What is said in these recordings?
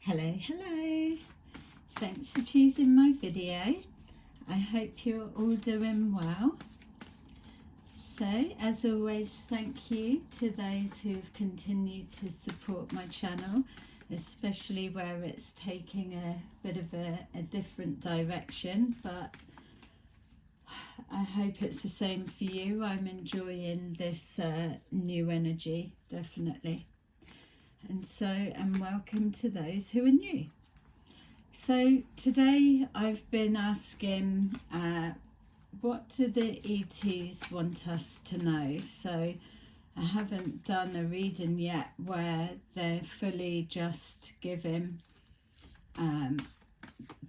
Hello, hello. Thanks for choosing my video. I hope you're all doing well. So, as always, thank you to those who've continued to support my channel, especially where it's taking a bit of a different direction, but I hope it's the same for you. I'm enjoying this new energy, definitely. And welcome to those who are new. So today I've been asking what do the ETs want us to know? So I haven't done a reading yet where they're fully just giving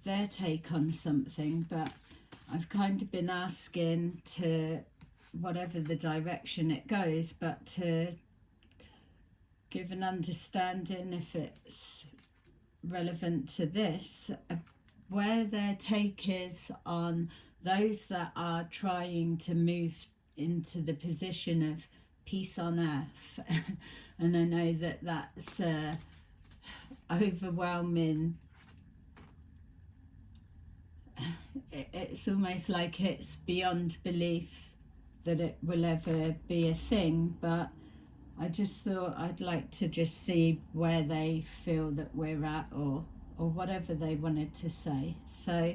their take on something, but I've kind of been asking to, whatever the direction it goes, but to give an understanding, if it's relevant to this, where their take is on those that are trying to move into the position of peace on earth. And I know that that's overwhelming. It's almost like it's beyond belief that it will ever be a thing, but I just thought I'd like to just see where they feel that we're at, or whatever they wanted to say. So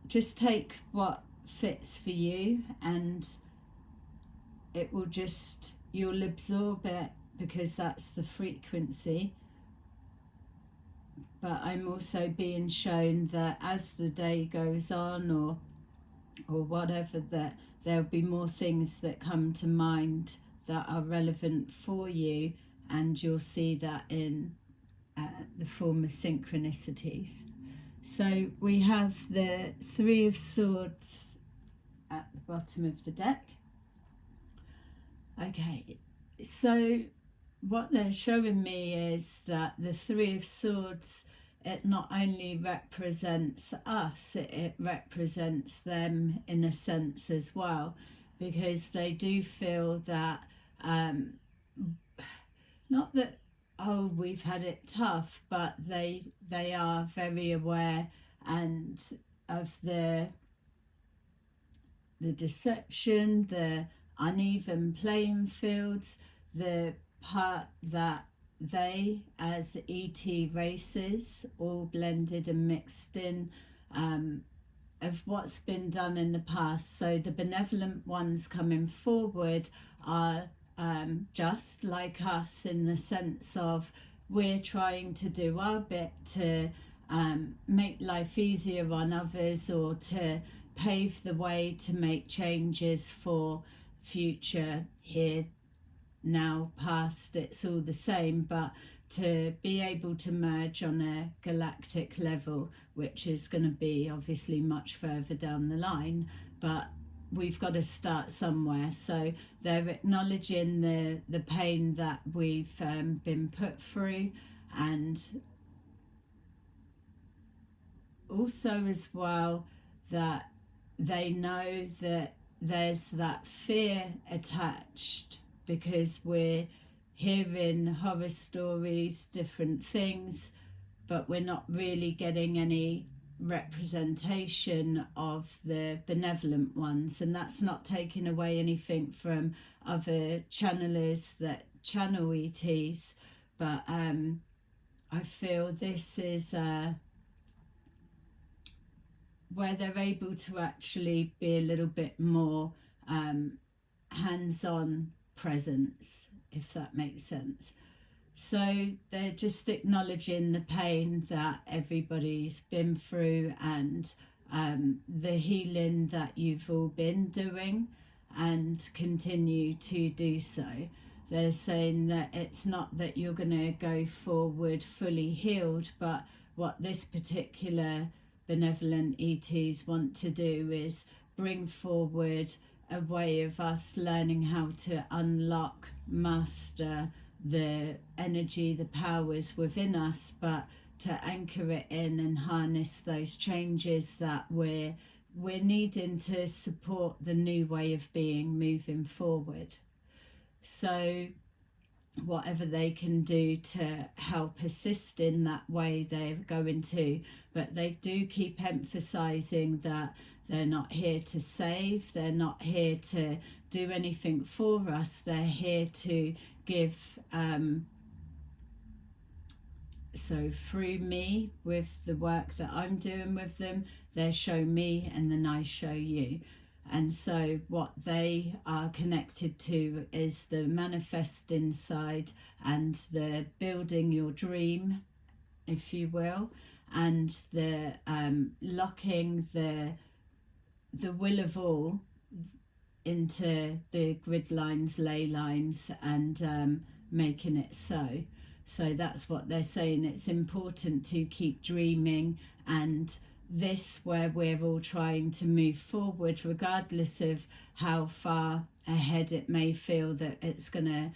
just take what fits for you, and it will just, you'll absorb it because that's the frequency. But I'm also being shown that as the day goes on, or whatever, that there'll be more things that come to mind that are relevant for you, and you'll see that in the form of synchronicities. So we have the Three of Swords at the bottom of the deck. Okay, so what they're showing me is that the Three of Swords, it not only represents us, it represents them in a sense as well, because they do feel that not that, oh, we've had it tough, but they are very aware and of the deception, the uneven playing fields, the part that they as ET races, all blended and mixed in, of what's been done in the past. So the benevolent ones coming forward are just like us, in the sense of we're trying to do our bit to make life easier on others, or to pave the way to make changes for future, here, now, past, it's all the same, but to be able to merge on a galactic level, which is going to be obviously much further down the line, but we've got to start somewhere. So they're acknowledging the pain that we've been put through, and also as well that they know that there's that fear attached, because we're hearing horror stories, different things, but we're not really getting any representation of the benevolent ones. And that's not taking away anything from other channelers that channel ETs, but I feel this is where they're able to actually be a little bit more hands-on presence, if that makes sense. So they're just acknowledging the pain that everybody's been through, and the healing that you've all been doing and continue to do so. They're saying that it's not that you're going to go forward fully healed, but what this particular benevolent ETs want to do is bring forward a way of us learning how to unlock, master the energy, the powers within us, but to anchor it in and harness those changes that we're needing to support the new way of being moving forward. So whatever they can do to help assist in that way, they're going to. But they do keep emphasizing that they're not here to save, they're not here to do anything for us, they're here to give. So through me, with the work that I'm doing with them, they show me and then I show you. And so what they are connected to is the manifesting side and the building your dream, if you will, and the locking the will of all into the grid lines, ley lines, and making it so. So that's what they're saying. It's important to keep dreaming, and this where we're all trying to move forward, regardless of how far ahead it may feel that it's gonna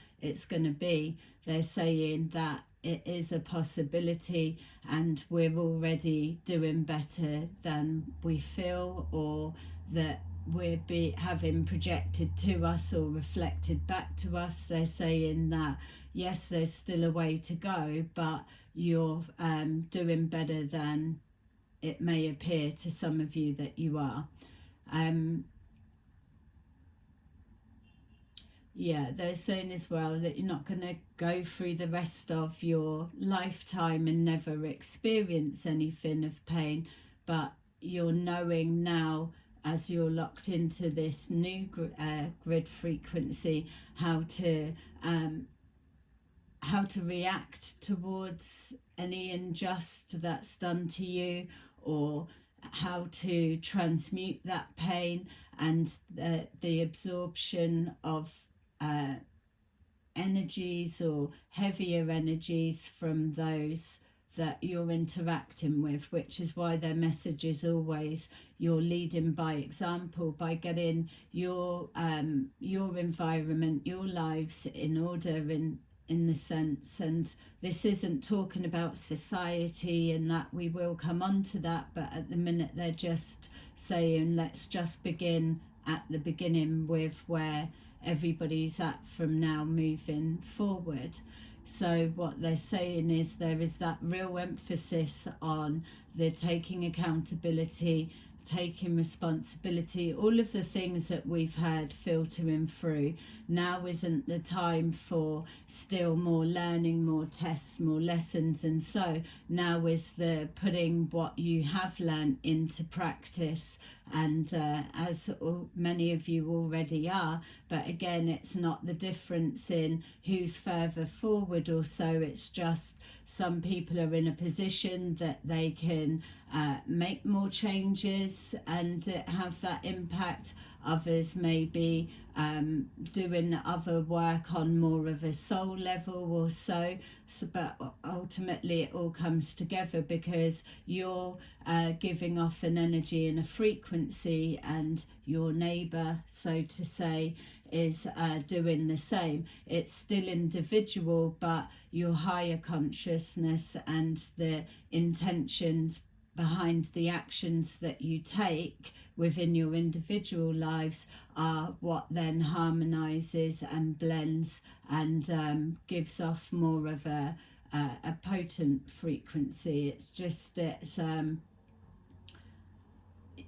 be. They're saying that it is a possibility, and we're already doing better than we feel, or that we're having projected to us or reflected back to us. They're saying that yes, there's still a way to go, but you're doing better than it may appear to some of you that you are. Yeah, they're saying as well that you're not going to go through the rest of your lifetime and never experience anything of pain, but you're knowing now, as you're locked into this new grid frequency, how to react towards any unjust that's done to you, or how to transmute that pain, and the absorption of energies or heavier energies from those that you're interacting with, which is why their message is always you're leading by example, by getting your environment, your lives in order, in the sense. And this isn't talking about society, and that we will come on to that, but at the minute they're just saying let's just begin at the beginning with where everybody's at from now moving forward. So what they're saying is there is that real emphasis on the taking accountability, taking responsibility, all of the things that we've had filtering through. Now isn't the time for still more learning, more tests, more lessons, and so now is the putting what you have learned into practice, and as many of you already are. But again, it's not the difference in who's further forward or so, it's just some people are in a position that they can make more changes and have that impact. Others may be doing other work on more of a soul level or so, but ultimately it all comes together because you're giving off an energy and a frequency, and your neighbour, so to say, is doing the same. It's still individual, but your higher consciousness and the intentions behind the actions that you take within your individual lives are what then harmonizes and blends and gives off more of a potent frequency. It's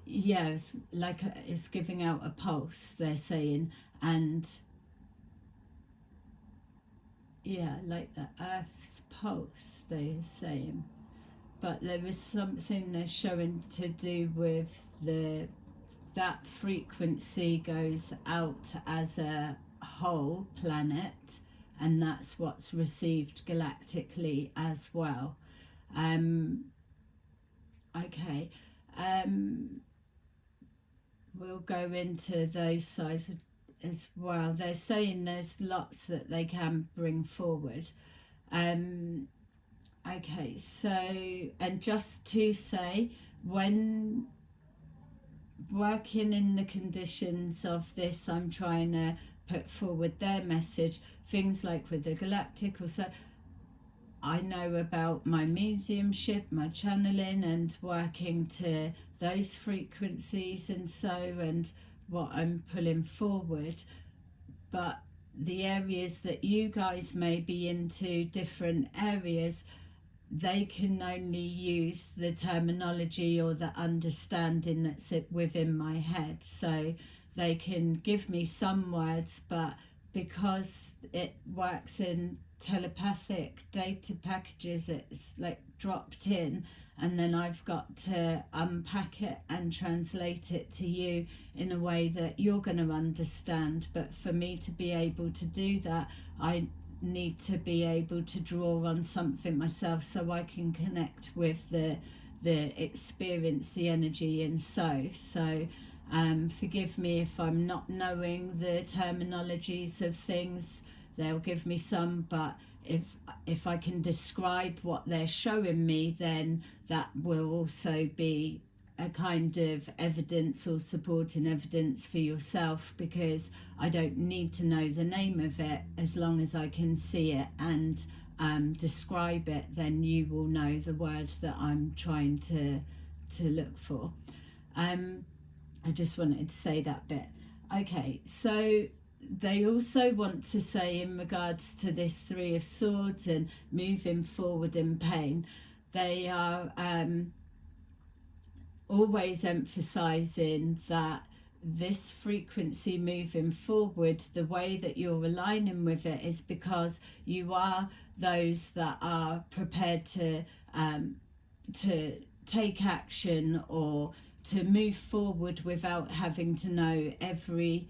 yeah, it's like it's giving out a pulse, they're saying, and yeah, like the Earth's pulse, they're saying. But there is something they're showing to do with that frequency goes out as a whole planet, and that's what's received galactically as well. Okay, we'll go into those sides as well. They're saying there's lots that they can bring forward. Okay, so, and just to say, when working in the conditions of this, I'm trying to put forward their message, things like with the galactic, also I know about my mediumship, my channeling, and working to those frequencies and so, and what I'm pulling forward. But the areas that you guys may be into, different areas, they can only use the terminology or the understanding that's within my head. So they can give me some words, but because it works in telepathic data packages, it's like dropped in, and then I've got to unpack it and translate it to you in a way that you're going to understand. But for me to be able to do that, I need to be able to draw on something myself, so I can connect with the experience, the energy. And so forgive me if I'm not knowing the terminologies of things. They'll give me some, but if I can describe what they're showing me, then that will also be a kind of evidence or supporting evidence for yourself, because I don't need to know the name of it. As long as I can see it and describe it, then you will know the word that I'm trying to look for. I just wanted to say that bit. Okay, so they also want to say, in regards to this Three of Swords and moving forward in pain, they are always emphasizing that this frequency moving forward, the way that you're aligning with it is because you are those that are prepared to take action or to move forward without having to know every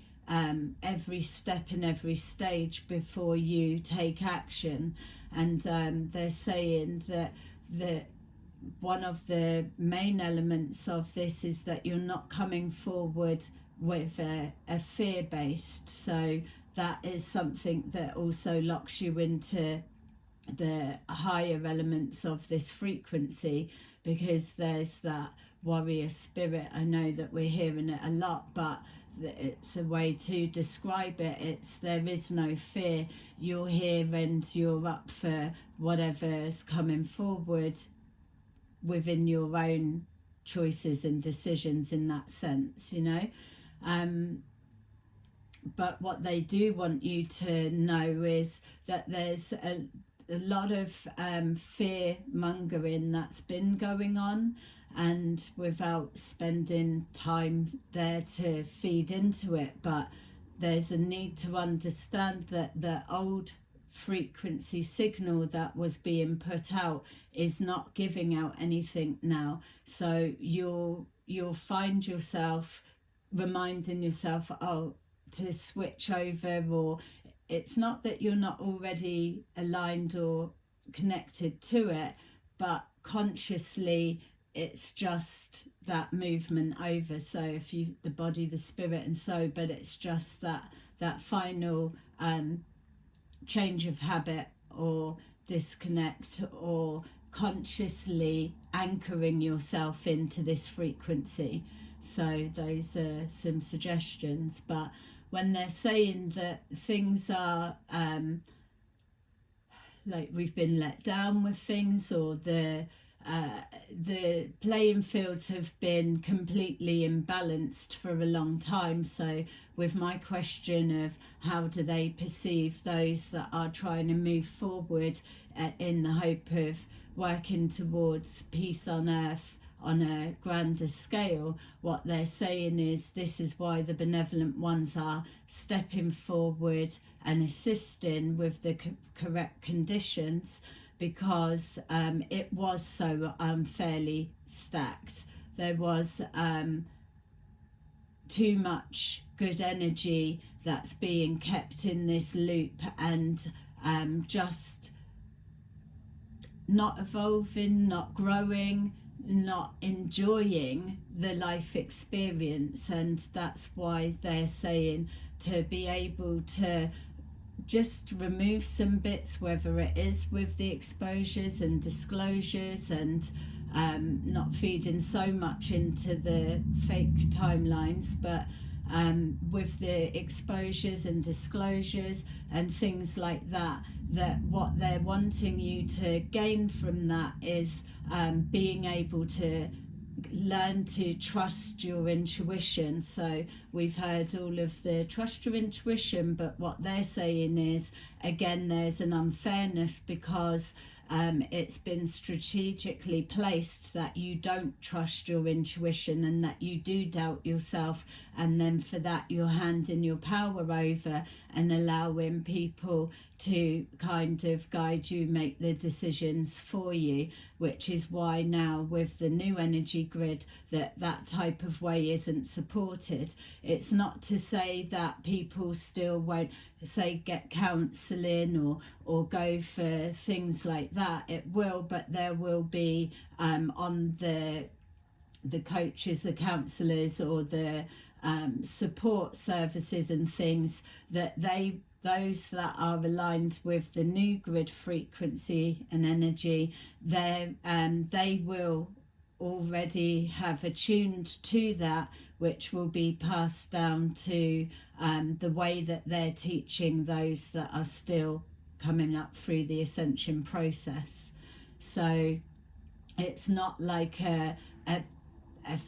step and every stage before you take action. And they're saying that one of the main elements of this is that you're not coming forward with a fear-based. So that is something that also locks you into the higher elements of this frequency, because there's that warrior spirit. I know that we're hearing it a lot, but it's a way to describe it. It's there is no fear. You're here and you're up for whatever's coming forward within your own choices and decisions, in that sense, you know. But what they do want you to know is that there's a lot of fear mongering that's been going on, and without spending time there to feed into it. But there's a need to understand that the old frequency signal that was being put out is not giving out anything now. So you'll find yourself reminding yourself, oh, to switch over, or it's not that you're not already aligned or connected to it, but consciously it's just that movement over. So if you, the body, the spirit and soul, but it's just that final change of habit or disconnect, or consciously anchoring yourself into this frequency. So those are some suggestions. But when they're saying that things are like we've been let down with things, or the playing fields have been completely imbalanced for a long time. So with my question of how do they perceive those that are trying to move forward in the hope of working towards peace on earth on a grander scale, what they're saying is this is why the benevolent ones are stepping forward and assisting with the correct conditions, because it was so unfairly stacked. There was too much good energy that's being kept in this loop, and just not evolving, not growing, not enjoying the life experience. And that's why they're saying to be able to just remove some bits, whether it is with the exposures and disclosures, and not feeding so much into the fake timelines, but with the exposures and disclosures and things like that, that what they're wanting you to gain from that is being able to learn to trust your intuition. So we've heard all of the trust your intuition, but what they're saying is, again, there's an unfairness because it's been strategically placed that you don't trust your intuition and that you do doubt yourself, and then for that you're handing your power over and allowing people to kind of guide you, make the decisions for you, which is why now with the new energy grid that type of way isn't supported. It's not to say that people still won't, say, get counselling or go for things like that. It will, but there will be on the coaches, the counsellors, or the support services and things, that those that are aligned with the new grid frequency and energy, they will already have attuned to that, which will be passed down to the way that they're teaching those that are still coming up through the ascension process. So it's not like a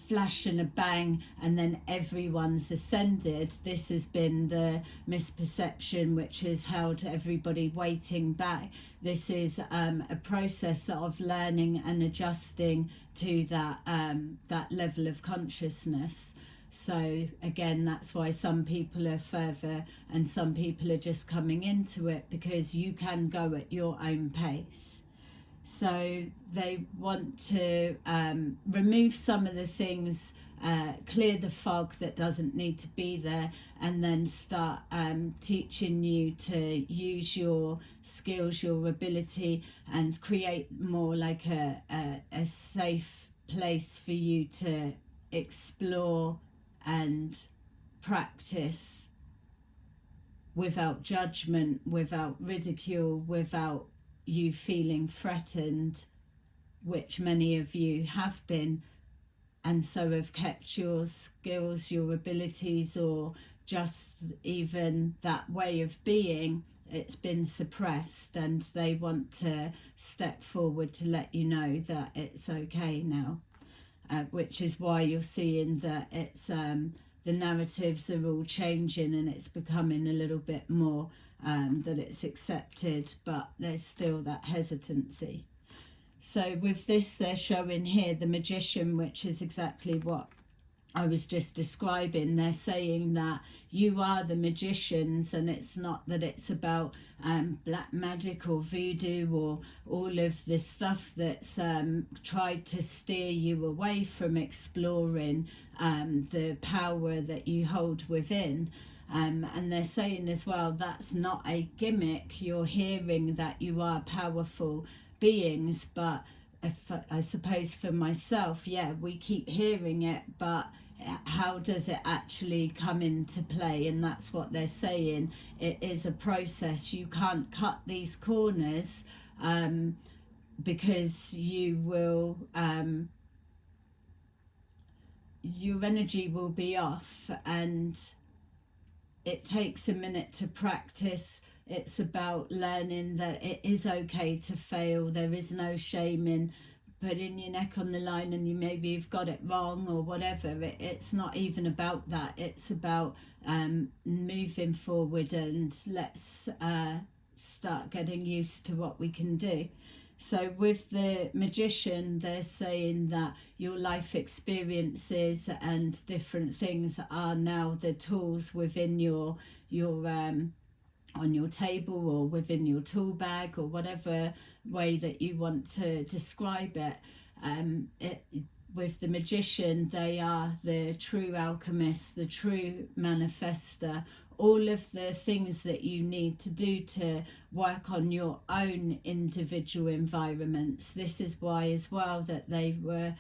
flash and a bang and then everyone's ascended. This has been the misperception which has held everybody waiting back. This is a process of learning and adjusting to that level of consciousness. So again, that's why some people are further and some people are just coming into it, because you can go at your own pace. So they want to remove some of the things, clear the fog that doesn't need to be there, and then start teaching you to use your skills, your ability, and create more like a safe place for you to explore and practice without judgment, without ridicule, without you feeling threatened, which many of you have been, and so have kept your skills, your abilities, or just even that way of being, it's been suppressed, and they want to step forward to let you know that it's okay now, which is why you're seeing that it's the narratives are all changing and it's becoming a little bit more that it's accepted, but there's still that hesitancy. So with this, they're showing here the magician, which is exactly what I was just describing. They're saying that you are the magicians, and it's not that it's about black magic or voodoo or all of this stuff that's tried to steer you away from exploring the power that you hold within. And they're saying as well, that's not a gimmick. You're hearing that you are powerful beings, but if, I suppose for myself, yeah, we keep hearing it, but how does it actually come into play? And that's what they're saying. It is a process. You can't cut these corners because you will your energy will be off, and it takes a minute to practice. It's about learning that it is okay to fail. There is no shame in putting your neck on the line and maybe you've got it wrong or whatever. It's not even about that. It's about moving forward, and let's start getting used to what we can do. So with the magician, they're saying that your life experiences and different things are now the tools within your on your table or within your tool bag, or whatever way that you want to describe it. With the magician, they are the true alchemist, the true manifester, all of the things that you need to do to work on your own individual environments. This is why as well that they were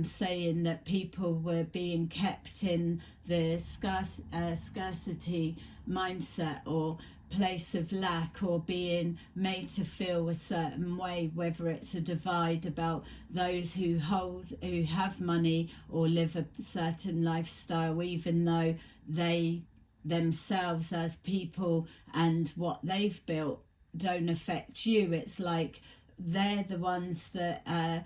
saying that people were being kept in the scarcity mindset or place of lack, or being made to feel a certain way, whether it's a divide about those who have money or live a certain lifestyle, even though they themselves as people and what they've built don't affect you. It's like they're the ones that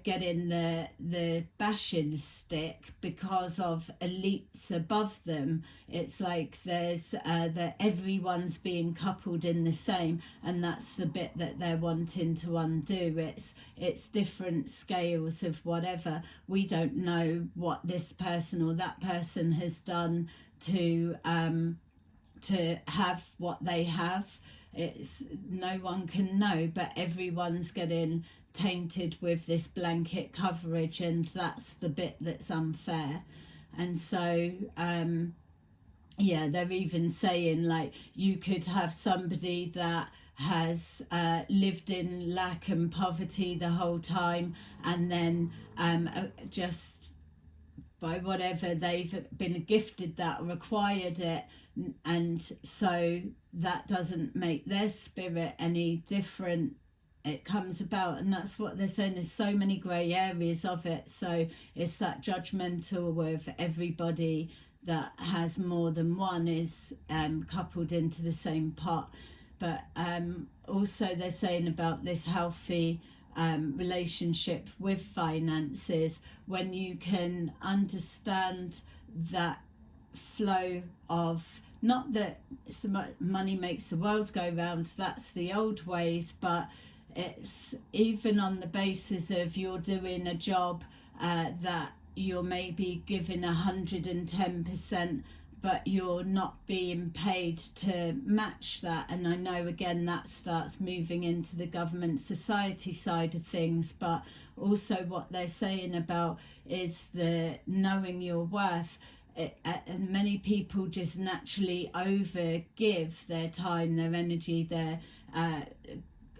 getting the bashing stick because of elites above them. It's like there's that everyone's being coupled in the same, and that's the bit that they're wanting to undo. It's different scales of whatever. We don't know what this person or that person has done to have what they have. It's no one can know, but everyone's getting tainted with this blanket coverage, and that's the bit that's unfair. And so yeah, they're even saying like you could have somebody that has lived in lack and poverty the whole time, and then just by whatever they've been gifted that or acquired it, and so that doesn't make their spirit any different. It comes about, and that's what they're saying. There's so many grey areas of it, so it's that judgmental with everybody that has more than one is coupled into the same pot. But also they're saying about this healthy relationship with finances, when you can understand that flow of, not that so much money makes the world go round, that's the old ways, but it's even on the basis of you're doing a job that you're maybe giving 110%, but you're not being paid to match that. And I know again that starts moving into the government society side of things, but also what they're saying about is the knowing your worth. And many people just naturally over give their time, their energy, their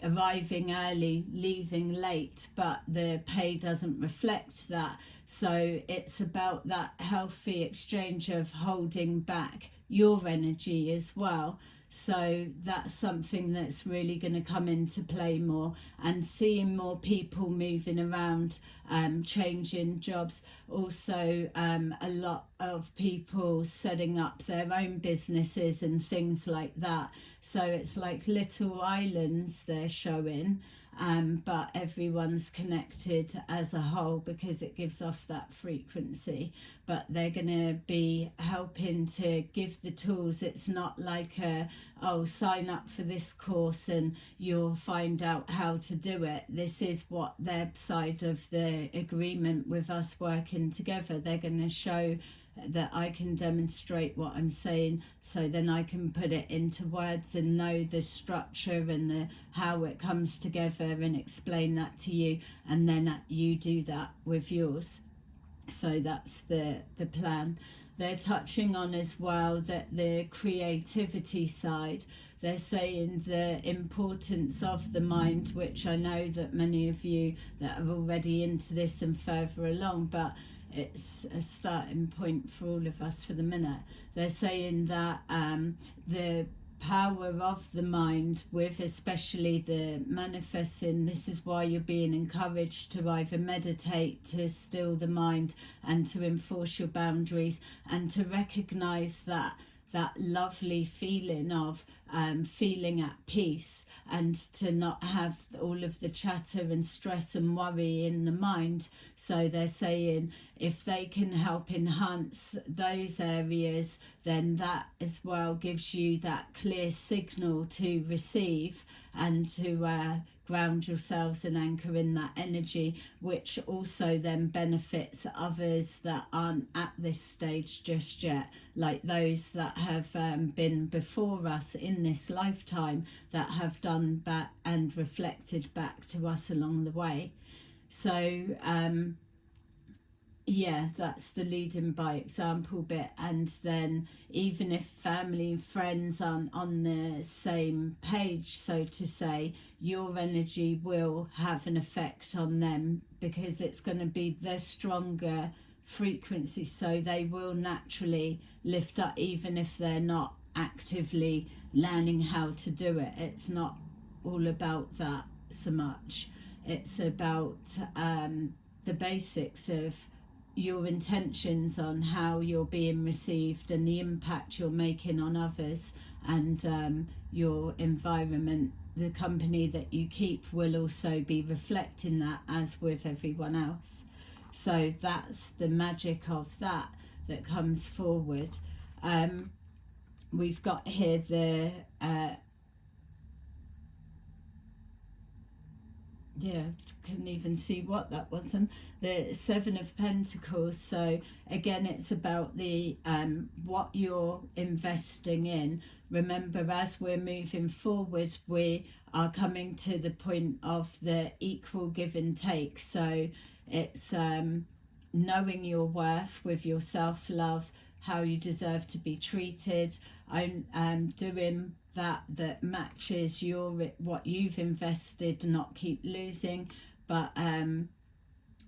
arriving early, leaving late, but the pay doesn't reflect that. So it's about that healthy exchange of holding back your energy as well. So that's something that's really going to come into play more, and seeing more people moving around, changing jobs. Also, a lot of people setting up their own businesses and things like that. So it's like little islands they're showing, but everyone's connected as a whole because it gives off that frequency. But they're going to be helping to give the tools. It's not like sign up for this course and you'll find out how to do it. This is what their side of the agreement with us working together. They're going to show that I can demonstrate what I'm saying, so then I can put it into words and know the structure and the how it comes together and explain that to you, and then you do that with yours. So that's the plan. They're touching on as well that the creativity side, they're saying the importance of the mind, which I know that many of you that are already into this and further along, but it's a starting point for all of us for the minute. They're saying that the power of the mind, with especially the manifesting, this is why you're being encouraged to either meditate to still the mind and to enforce your boundaries, and to recognize that lovely feeling of feeling at peace, and to not have all of the chatter and stress and worry in the mind. So they're saying if they can help enhance those areas, then that as well gives you that clear signal to receive and to ground yourselves and anchor in that energy, which also then benefits others that aren't at this stage just yet, like those that have been before us in this lifetime, that have done that and reflected back to us along the way. So yeah, that's the leading by example bit. And then even if family and friends aren't on the same page, so to say, your energy will have an effect on them, because it's going to be the stronger frequency, so they will naturally lift up even if they're not actively learning how to do it. It's not all about that so much. It's about the basics of your intentions on how you're being received and the impact you're making on others, and your environment the company that you keep will also be reflecting that, as with everyone else. So that's the magic of that comes forward. We've got here the couldn't even see what that was, and the Seven of Pentacles. So again, it's about the what you're investing in. Remember, as we're moving forward, we are coming to the point of the equal give and take. So it's knowing your worth with your self-love, how you deserve to be treated, doing that matches your what you've invested, not keep losing, but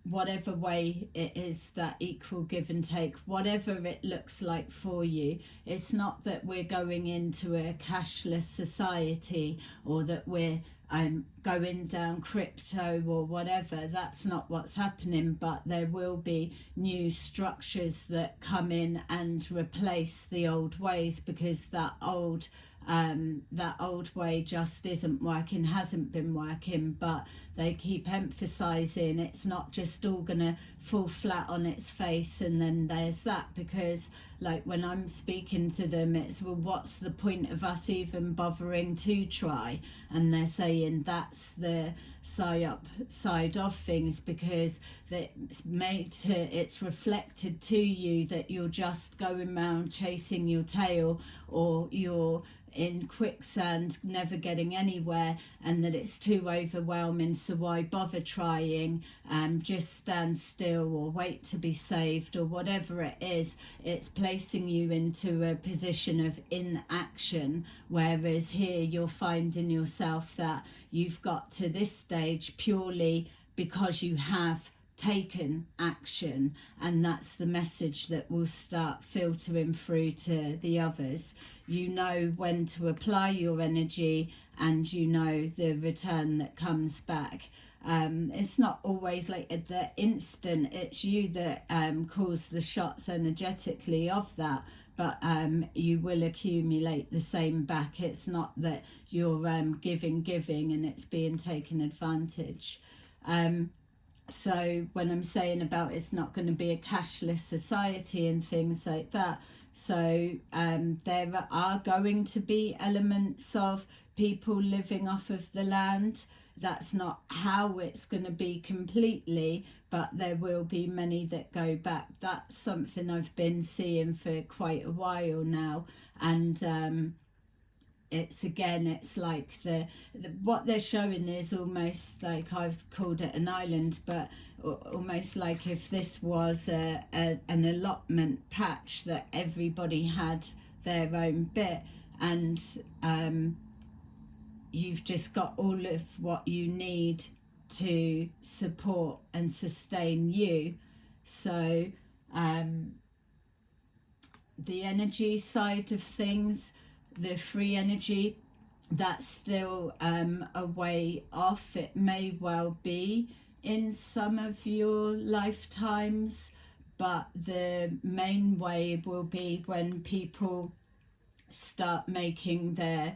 whatever way it is, that equal give and take, whatever it looks like for you. It's not that we're going into a cashless society, or that we're going down crypto or whatever. That's not what's happening, but there will be new structures that come in and replace the old ways, because that old way just isn't working, hasn't been working. But they keep emphasizing it's not just all gonna fall flat on its face and then there's that, because like when I'm speaking to them, it's, well, what's the point of us even bothering to try? And they're saying that's the side of things, because it's reflected to you that you're just going around chasing your tail, or you're in quicksand, never getting anywhere, and that it's too overwhelming, so why bother trying? Just stand still or wait to be saved, or whatever it is. It's placing you into a position of inaction, whereas here you're finding yourself that you've got to this stage purely because you have taken action, and that's the message that will start filtering through to the others. You know when to apply your energy, and you know the return that comes back. It's not always like at the instant, it's you that calls the shots energetically of that, but you will accumulate the same back. It's not that you're giving and it's being taken advantage. So when I'm saying about it's not going to be a cashless society and things like that, so there are going to be elements of people living off of the land. That's not how it's going to be completely, but there will be many that go back. That's something I've been seeing for quite a while now. And it's like the what they're showing is almost like, I've called it an island, but almost like if this was an allotment patch that everybody had their own bit, and you've just got all of what you need to support and sustain you. So the energy side of things, the free energy, that's still a way off. It may well be in some of your lifetimes, but the main way will be when people start making their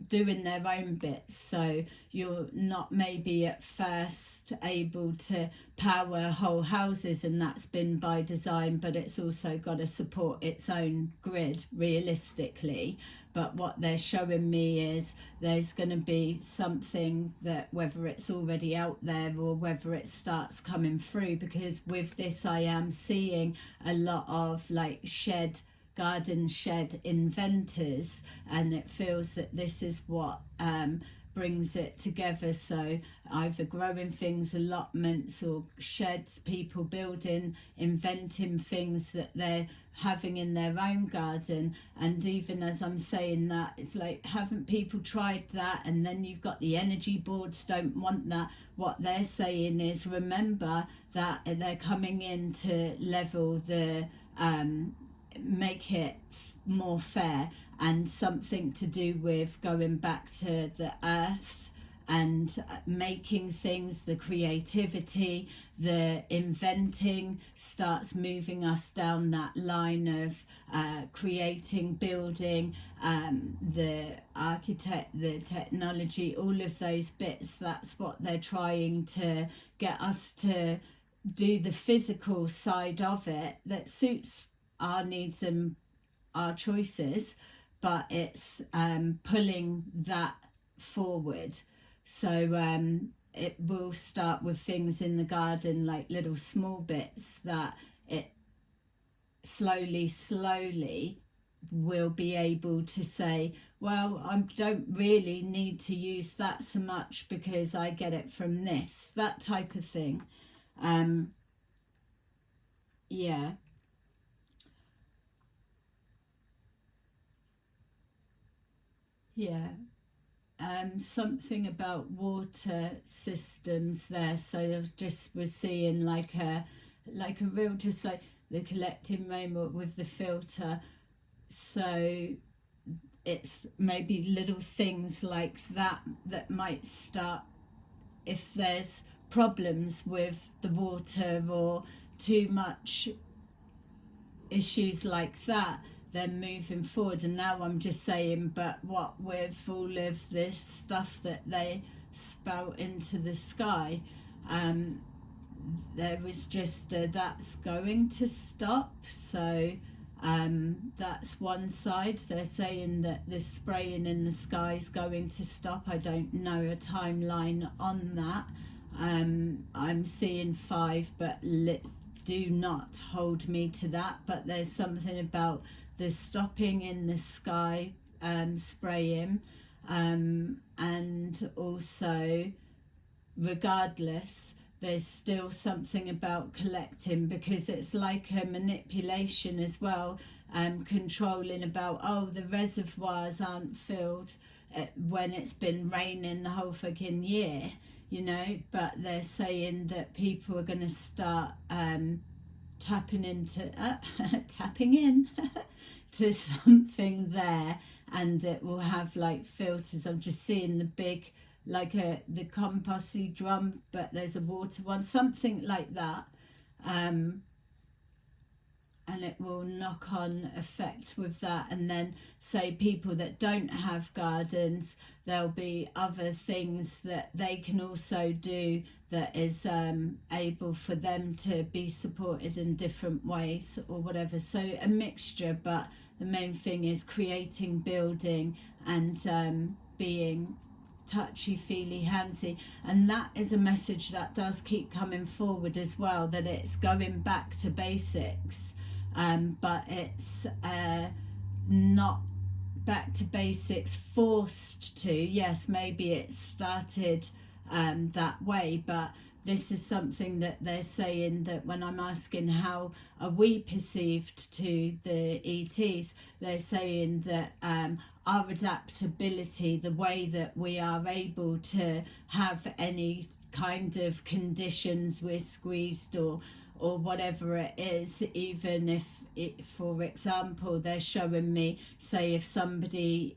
doing their own bits. So you're not maybe at first able to power whole houses, and that's been by design, but it's also got to support its own grid realistically. But what they're showing me is there's going to be something that, whether it's already out there or whether it starts coming through, because with this I am seeing a lot of like garden shed inventors, and it feels that this is what brings it together. So either growing things, allotments, or sheds, people building, inventing things that they're having in their own garden. And even as I'm saying that, it's like, haven't people tried that? And then you've got the energy boards don't want that. What they're saying is, remember that they're coming in to level the make it more fair, and something to do with going back to the earth and making things, the creativity, the inventing starts moving us down that line of creating, building, the architect, the technology, all of those bits. That's what they're trying to get us to do, the physical side of it that suits our needs and our choices, but it's pulling that forward. So it will start with things in the garden, like little small bits that it slowly will be able to say, well, I don't really need to use that so much because I get it from this, that type of thing. Yeah. Yeah. Something about water systems there. So I just was seeing like a real, just like the collective moment with the filter. So it's maybe little things like that that might start, if there's problems with the water or too much issues like that, then moving forward. And now I'm just saying, but what with all of this stuff that they spout into the sky, there was just that's going to stop. So that's one side. They're saying that the spraying in the sky is going to stop. I don't know a timeline on that. I'm seeing 5, but do not hold me to that. But there's something about the stopping in the sky, spraying, and also, regardless, there's still something about collecting, because it's like a manipulation as well, controlling about, oh, the reservoirs aren't filled when it's been raining the whole fucking year, you know. But they're saying that people are going to start tapping into tapping in to something there, and it will have like filters. I'm just seeing the big, like the composty drum, but there's a water one, something like that, and it will knock on effect with that. And then say people that don't have gardens, there'll be other things that they can also do that is able for them to be supported in different ways or whatever. So a mixture, but the main thing is creating, building, and being touchy-feely, handsy. And that is a message that does keep coming forward as well, that it's going back to basics, but it's not back to basics forced to. Yes, maybe it started that way, but this is something that they're saying, that when I'm asking how are we perceived to the ETs, they're saying that our adaptability, the way that we are able to have any kind of conditions we're squeezed or whatever it is, even if it, for example, they're showing me, say if somebody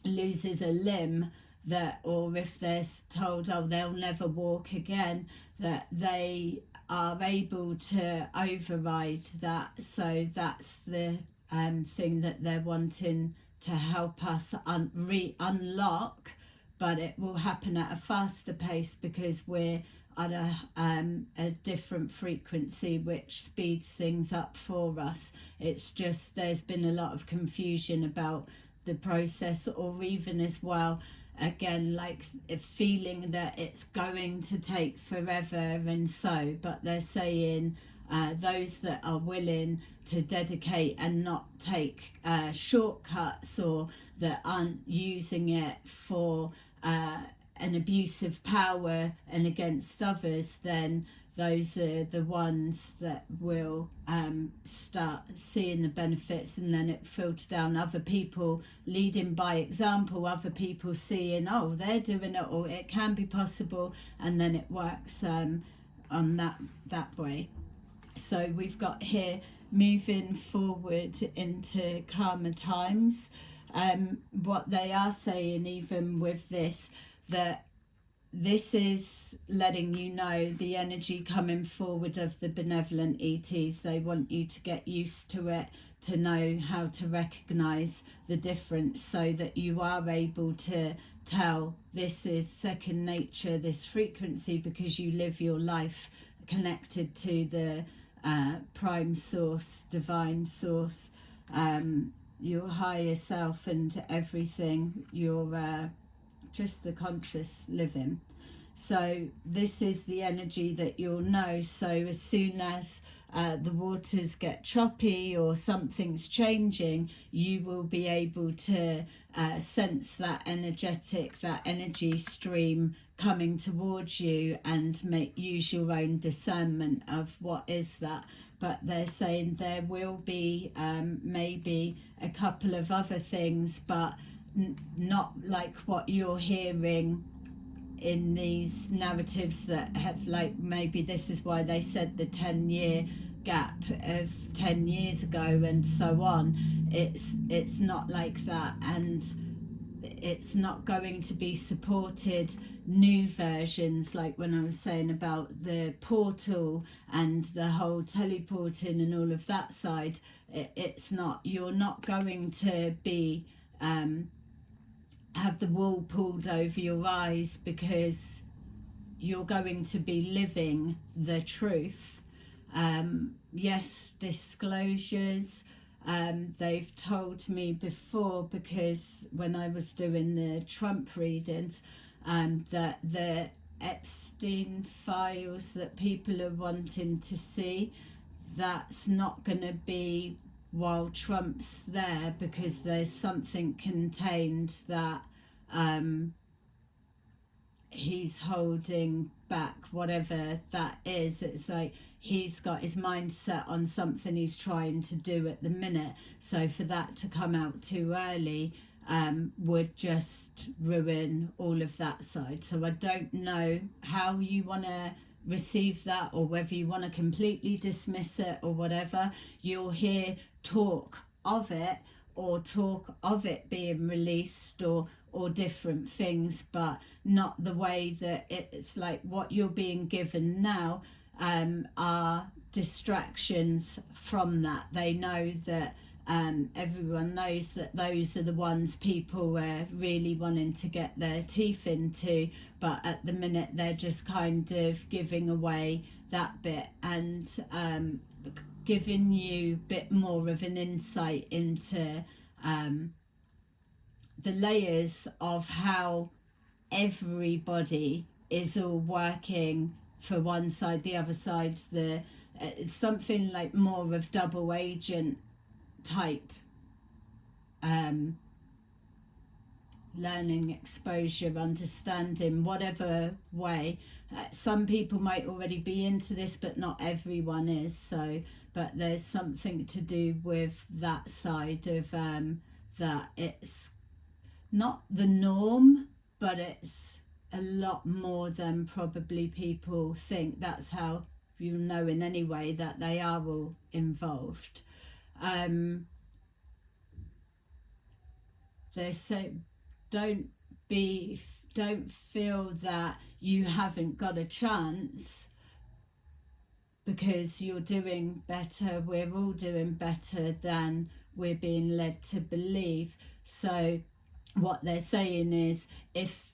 loses a limb, that, or if they're told, oh, they'll never walk again, that they are able to override that. So that's the thing that they're wanting to help us unlock, but it will happen at a faster pace because we're at a different frequency, which speeds things up for us. It's just there's been a lot of confusion about the process, or even as well, again, like a feeling that it's going to take forever. And so, but they're saying those that are willing to dedicate and not take shortcuts, or that aren't using it for an abusive power and against others, then those are the ones that will start seeing the benefits, and then it filters down. Other people leading by example, other people seeing, oh, they're doing it, or it can be possible, and then it works on that way. So we've got here, moving forward into calmer times. What they are saying, even with this, that this is letting you know the energy coming forward of the benevolent ETs. They want you to get used to it, to know how to recognize the difference, so that you are able to tell this is second nature, this frequency, because you live your life connected to the prime source, divine source, your higher self, and everything. Your just the conscious living. So this is the energy that you'll know. So as soon as the waters get choppy or something's changing, you will be able to sense that energy stream coming towards you, and use your own discernment of what is that. But they're saying there will be maybe a couple of other things, but not like what you're hearing in these narratives that have, like, maybe this is why they said the 10-year gap of 10 years ago and so on. It's not like that, and it's not going to be supported new versions, like when I was saying about the portal and the whole teleporting and all of that side. It's not, you're not going to be have the wool pulled over your eyes, because you're going to be living the truth. Yes, disclosures. They've told me before, because when I was doing the Trump readings, that the Epstein files that people are wanting to see, that's not going to be while Trump's there, because there's something contained that he's holding back, whatever that is. It's like he's got his mind set on something he's trying to do at the minute. So for that to come out too early would just ruin all of that side. So I don't know how you want to receive that, or whether you want to completely dismiss it or whatever. You'll hear talk of it, or talk of it being released, or different things, but not the way that it's like what you're being given now are distractions from that. They know that everyone knows that those are the ones people are really wanting to get their teeth into, but at the minute they're just kind of giving away that bit, and giving you a bit more of an insight into the layers of how everybody is all working for one side, the other side. It's something like more of double agent type learning, exposure, understanding, whatever way. Some people might already be into this, but not everyone is. So, but there's something to do with that side of that it's not the norm, but it's a lot more than probably people think. That's how you know in any way that they are all involved. They say don't feel that you haven't got a chance, because you're doing better. We're all doing better than we're being led to believe. So what they're saying is, if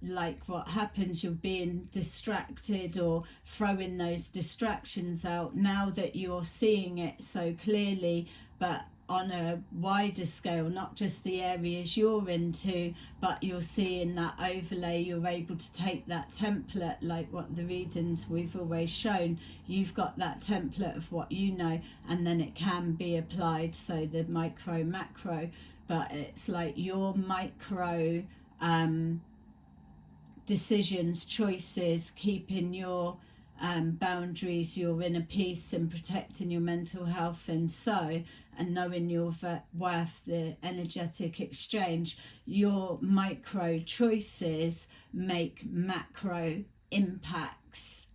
like what happens, you're being distracted or throwing those distractions out now that you're seeing it so clearly, but on a wider scale, not just the areas you're into, but you're seeing that overlay. You're able to take that template, like what the readings we've always shown. You've got that template of what you know, and then it can be applied. So the micro, macro, but it's like your micro decisions, choices, keeping your boundaries, your inner peace, and protecting your mental health, and knowing your worth, the energetic exchange. Your micro choices make macro impacts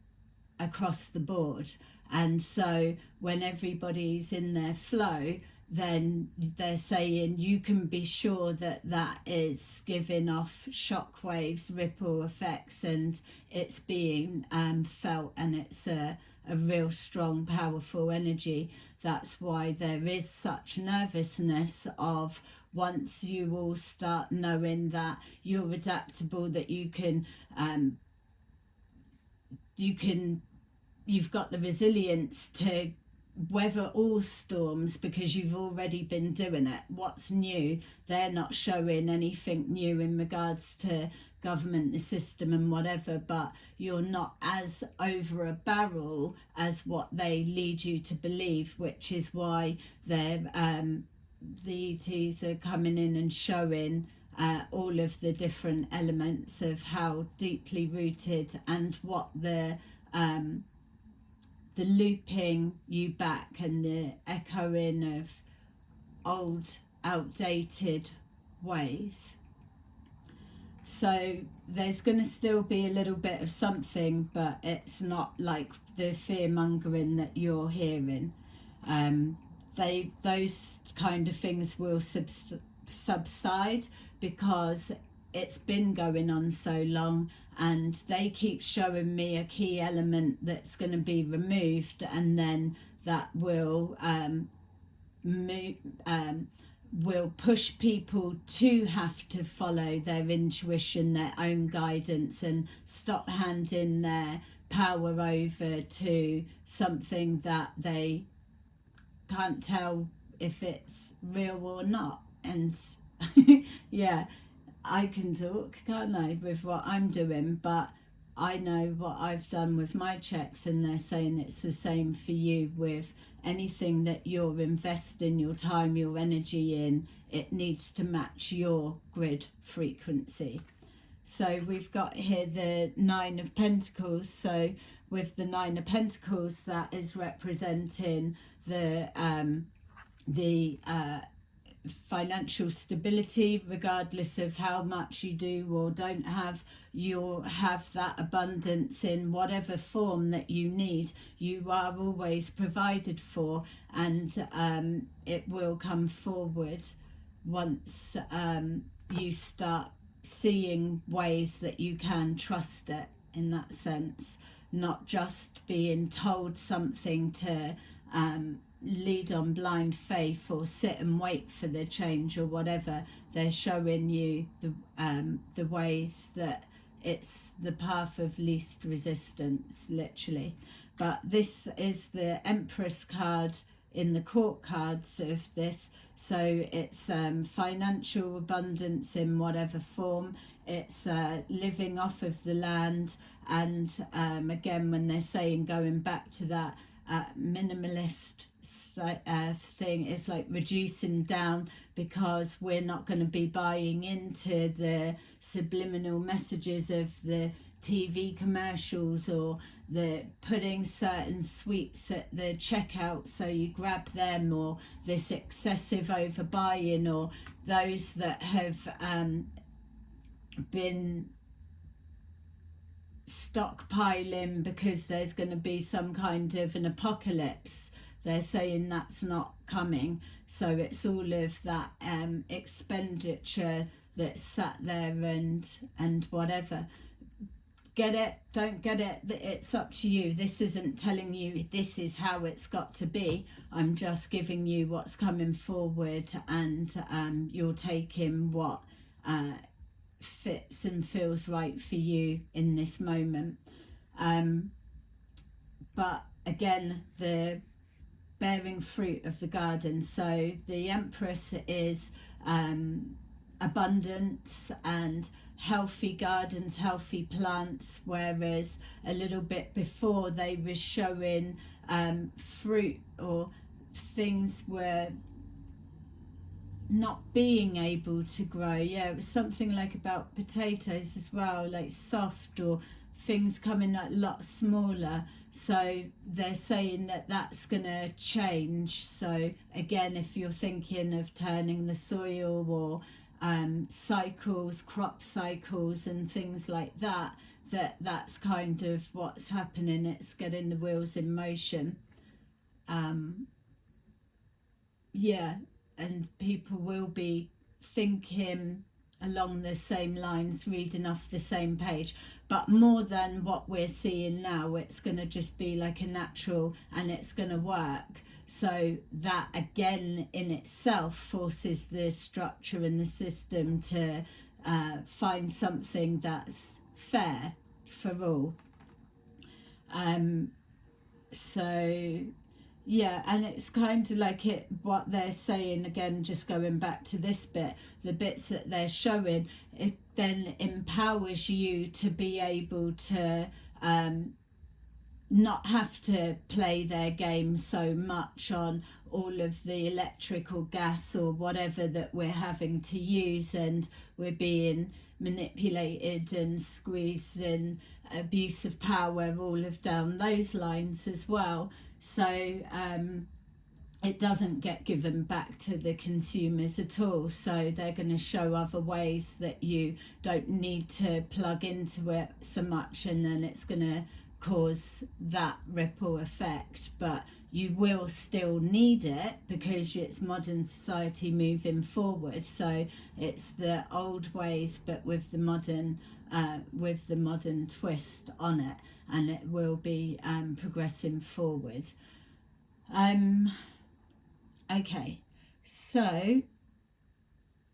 across the board. And so when everybody's in their flow, then they're saying you can be sure that that is giving off shock waves, ripple effects, and it's being felt, and it's a real strong, powerful energy. That's why there is such nervousness of, once you all start knowing that you're adaptable, that you've got the resilience to weather all storms, because you've already been doing it. What's new? They're not showing anything new in regards to government, the system and whatever, but you're not as over a barrel as what they lead you to believe, which is why they're the ETs are coming in and showing all of the different elements of how deeply rooted, and what the looping you back and the echoing of old, outdated ways. So there's going to still be a little bit of something, but it's not like the fear mongering that you're hearing. Those kind of things will subside, because it's been going on so long, and they keep showing me a key element that's going to be removed, and then that will will push people to have to follow their intuition, their own guidance, and stop handing their power over to something that they can't tell if it's real or not. And yeah, I can talk, can't I, with what I'm doing, but I know what I've done with my checks, and they're saying it's the same for you with anything that you're investing your time, your energy in. It needs to match your grid frequency. So we've got here the Nine of Pentacles. So with the Nine of Pentacles, that is representing the financial stability. Regardless of how much you do or don't have, you'll have that abundance in whatever form that you need. You are always provided for, and it will come forward once you start seeing ways that you can trust it, in that sense, not just being told something to lead on blind faith, or sit and wait for the change or whatever. They're showing you the ways that it's the path of least resistance, literally. But this is the Empress card in the court cards of this. So it's financial abundance in whatever form. It's living off of the land, and again, when they're saying, going back to that minimalist thing, is like reducing down, because we're not going to be buying into the subliminal messages of the TV commercials, or the putting certain sweets at the checkout so you grab them, or this excessive overbuying, or those that have been stockpiling because there's going to be some kind of an apocalypse. They're saying that's not coming. So it's all of that expenditure that's sat there and whatever. Get it, don't get it, it's up to you. This isn't telling you this is how it's got to be. I'm just giving you what's coming forward, and you're taking what fits and feels right for you in this moment. But again, the bearing fruit of the garden. So the Empress is abundance and healthy gardens, healthy plants, whereas a little bit before they were showing fruit, or things were not being able to grow. Yeah, it was something like about potatoes as well, like soft, or things coming a lot smaller. So they're saying that that's going to change. So again, if you're thinking of turning the soil, or cycles, crop cycles and things like that, that's kind of what's happening. It's getting the wheels in motion. yeah, and people will be thinking along the same lines, reading off the same page, but more than what we're seeing now, it's going to just be like a natural, and it's going to work. So that again in itself forces the structure and the system to find something that's fair for all. um, so yeah, and it's kind of like it, what they're saying again, just going back to this bit, the bits that they're showing, it then empowers you to be able to not have to play their game so much on all of the electrical gas or whatever that we're having to use, and we're being manipulated and squeezed, and abuse of power all of down those lines as well. So it doesn't get given back to the consumers at all. So they're going to show other ways that you don't need to plug into it so much, and then it's going to cause that ripple effect. But you will still need it because it's modern society moving forward. So it's the old ways, but with the modern twist on it, and it will be progressing forward. Okay, so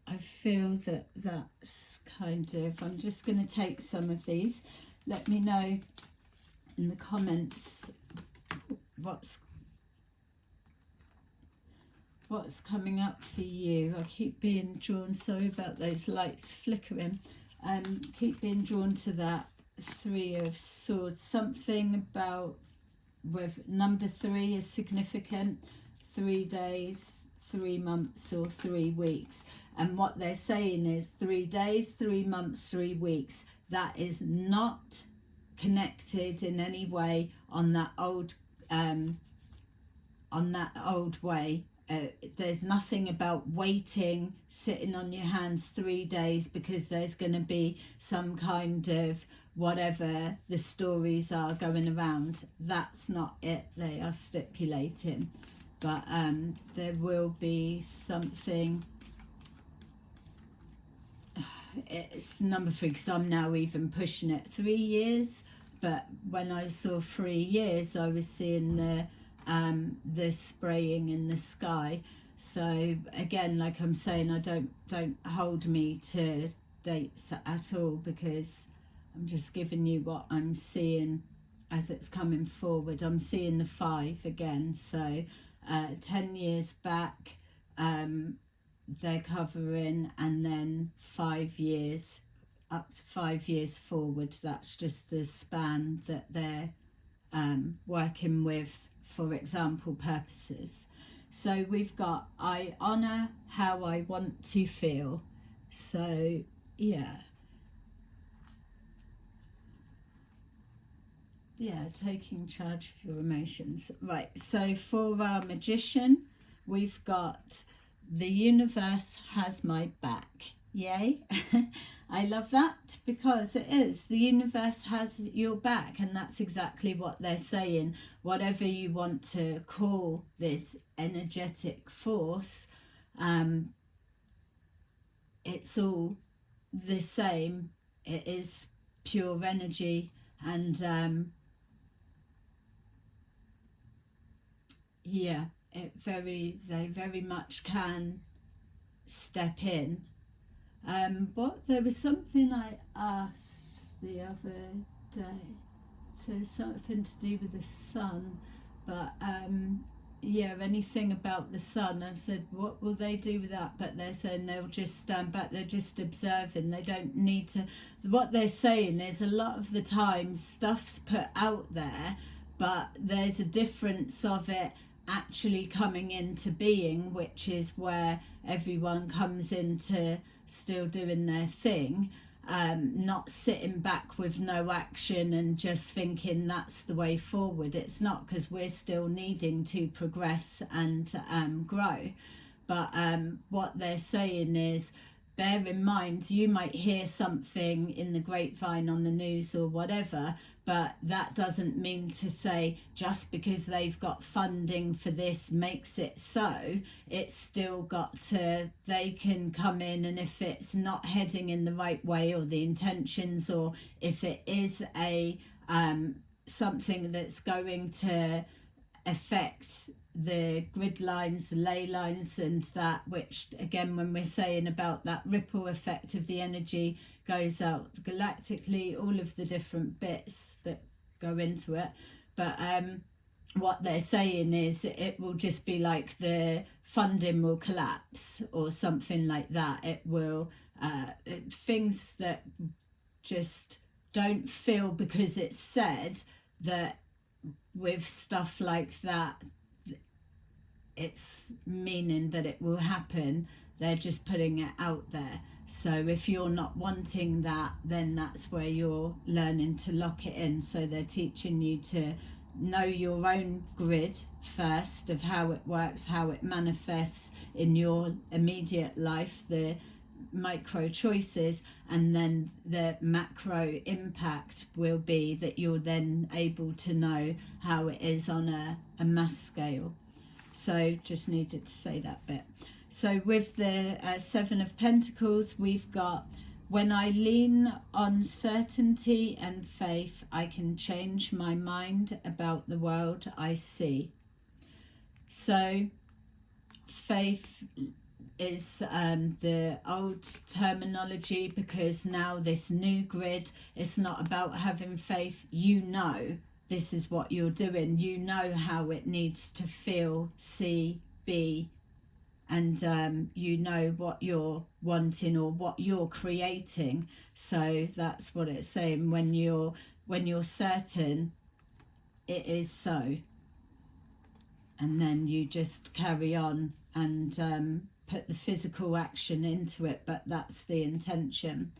I feel that that's kind of, I'm just going to take some of these. Let me know in the comments what's coming up for you. I keep being drawn, sorry about those lights flickering, keep being drawn to that Three of Swords. Something about with number 3 is significant. 3 days, 3 months, or 3 weeks. And what they're saying is 3 days, 3 months, 3 weeks. That is not connected in any way on that old way. There's nothing about waiting, sitting on your hands 3 days because there's going to be some kind of whatever the stories are going around. That's not it they are stipulating. But there will be something. It's number 3 because I'm now even pushing it 3 years. But when I saw 3 years, I was seeing the spraying in the sky. So again, like I'm saying, I don't hold me to dates at all, because I'm just giving you what I'm seeing as it's coming forward. I'm seeing the 5 again. So 10 years back, they're covering, and then 5 years, up to 5 years forward. That's just the span that they're working with for example purposes. So we've got, I honor how I want to feel. So yeah, taking charge of your emotions. Right, so for our Magician, we've got the universe has my back. Yay. I love that, because it is, the universe has your back, and that's exactly what they're saying. Whatever you want to call this energetic force, it's all the same. It is pure energy, and yeah, they very much can step in. There was something I asked the other day, so something to do with the sun, but yeah, anything about the sun. I've said, what will they do with that? But they're saying they'll just stand back, they're just observing, they don't need to. What they're saying is a lot of the time stuff's put out there, but there's a difference of it actually coming into being, which is where everyone comes into still doing their thing, not sitting back with no action and just thinking that's the way forward. It's not, because we're still needing to progress and grow. But what they're saying is bear in mind, you might hear something in the grapevine, on the news or whatever, but that doesn't mean to say just because they've got funding for this makes it so. It's still got to, they can come in, and if it's not heading in the right way, or the intentions, or if it is a something that's going to affect the grid lines, the ley lines, and that, which again, when we're saying about that ripple effect of the energy goes out galactically, all of the different bits that go into it. But what they're saying is it will just be like the funding will collapse or something like that. It will things that just don't feel, because it's said that with stuff like that, it's meaning that it will happen. They're just putting it out there. So if you're not wanting that, then that's where you're learning to lock it in. So they're teaching you to know your own grid first, of how it works, how it manifests in your immediate life, the micro choices, and then the macro impact will be that you're then able to know how it is on a mass scale. So just needed to say that bit. So with the Seven of Pentacles, we've got, when I lean on certainty and faith, I can change my mind about the world I see. So faith is the old terminology, because now this new grid, it's not about having faith. You know this is what you're doing. You know how it needs to feel, see, be, and you know what you're wanting or what you're creating. So that's what it's saying. When you're certain, it is so. And then you just carry on and put the physical action into it, but that's the intention.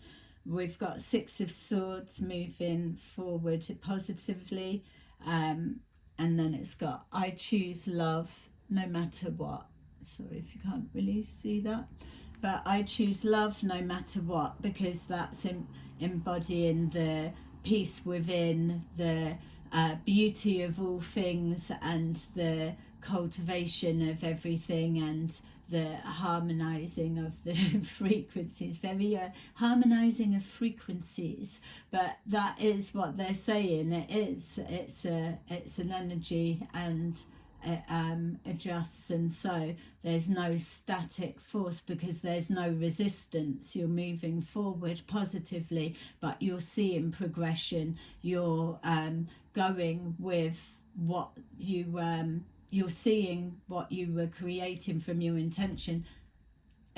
We've got Six of Swords, moving forward positively, and then it's got, I choose love no matter what. Sorry if you can't really see that, but I choose love no matter what, because that's embodying the peace within, the beauty of all things, and the cultivation of everything, and the harmonizing of the frequencies, very harmonizing of frequencies. But that is what they're saying. It's an energy, and it adjusts, and so there's no static force, because there's no resistance. You're moving forward positively, but you're seeing progression. You're going with what you're seeing, what you were creating from your intention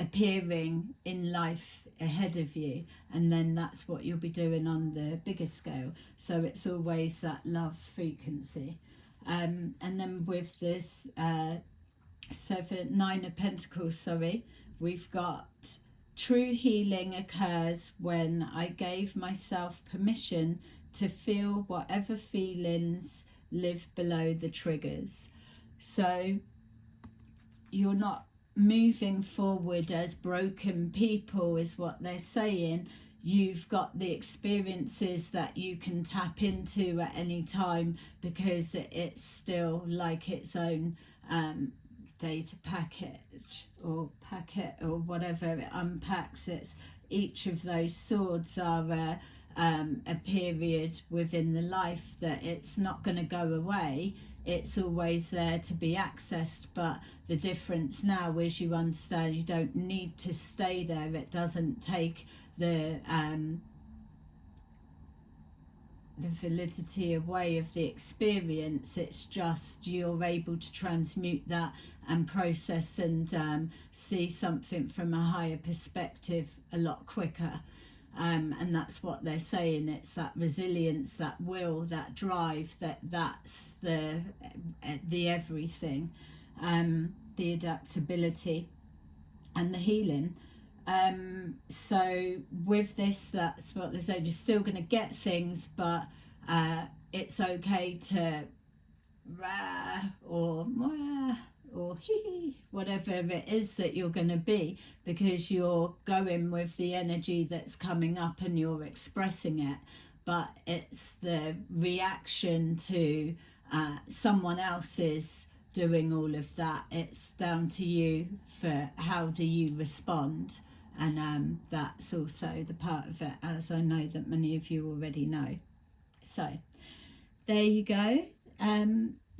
appearing in life ahead of you, and then that's what you'll be doing on the bigger scale. So it's always that love frequency. And then with this Nine of Pentacles, we've got, true healing occurs when I gave myself permission to feel whatever feelings live below the triggers. So you're not moving forward as broken people, is what they're saying. You've got the experiences that you can tap into at any time, because it's still like its own data package or packet or whatever it unpacks. It's, each of those swords are a period within the life that it's not going to go away. It's always there to be accessed, but the difference now is you understand you don't need to stay there. It doesn't take the validity away of the experience. It's just you're able to transmute that and process and see something from a higher perspective a lot quicker. And that's what they're saying. It's that resilience, that will, that drive, that's the everything, the adaptability and the healing. So with this, that's what they say. You're still going to get things, but it's okay to or or hee, whatever it is that you're going to be, because you're going with the energy that's coming up and you're expressing it. But it's the reaction to someone else's doing all of that. It's down to you for how do you respond. And that's also the part of it, as I know that many of you already know. So there you go.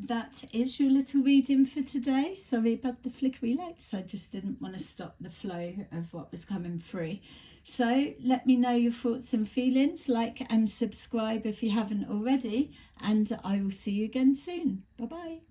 That is your little reading for today. Sorry about the flickery lights. I just didn't want to stop the flow of what was coming through. So let me know your thoughts and feelings. Like and subscribe if you haven't already. And I will see you again soon. Bye-bye.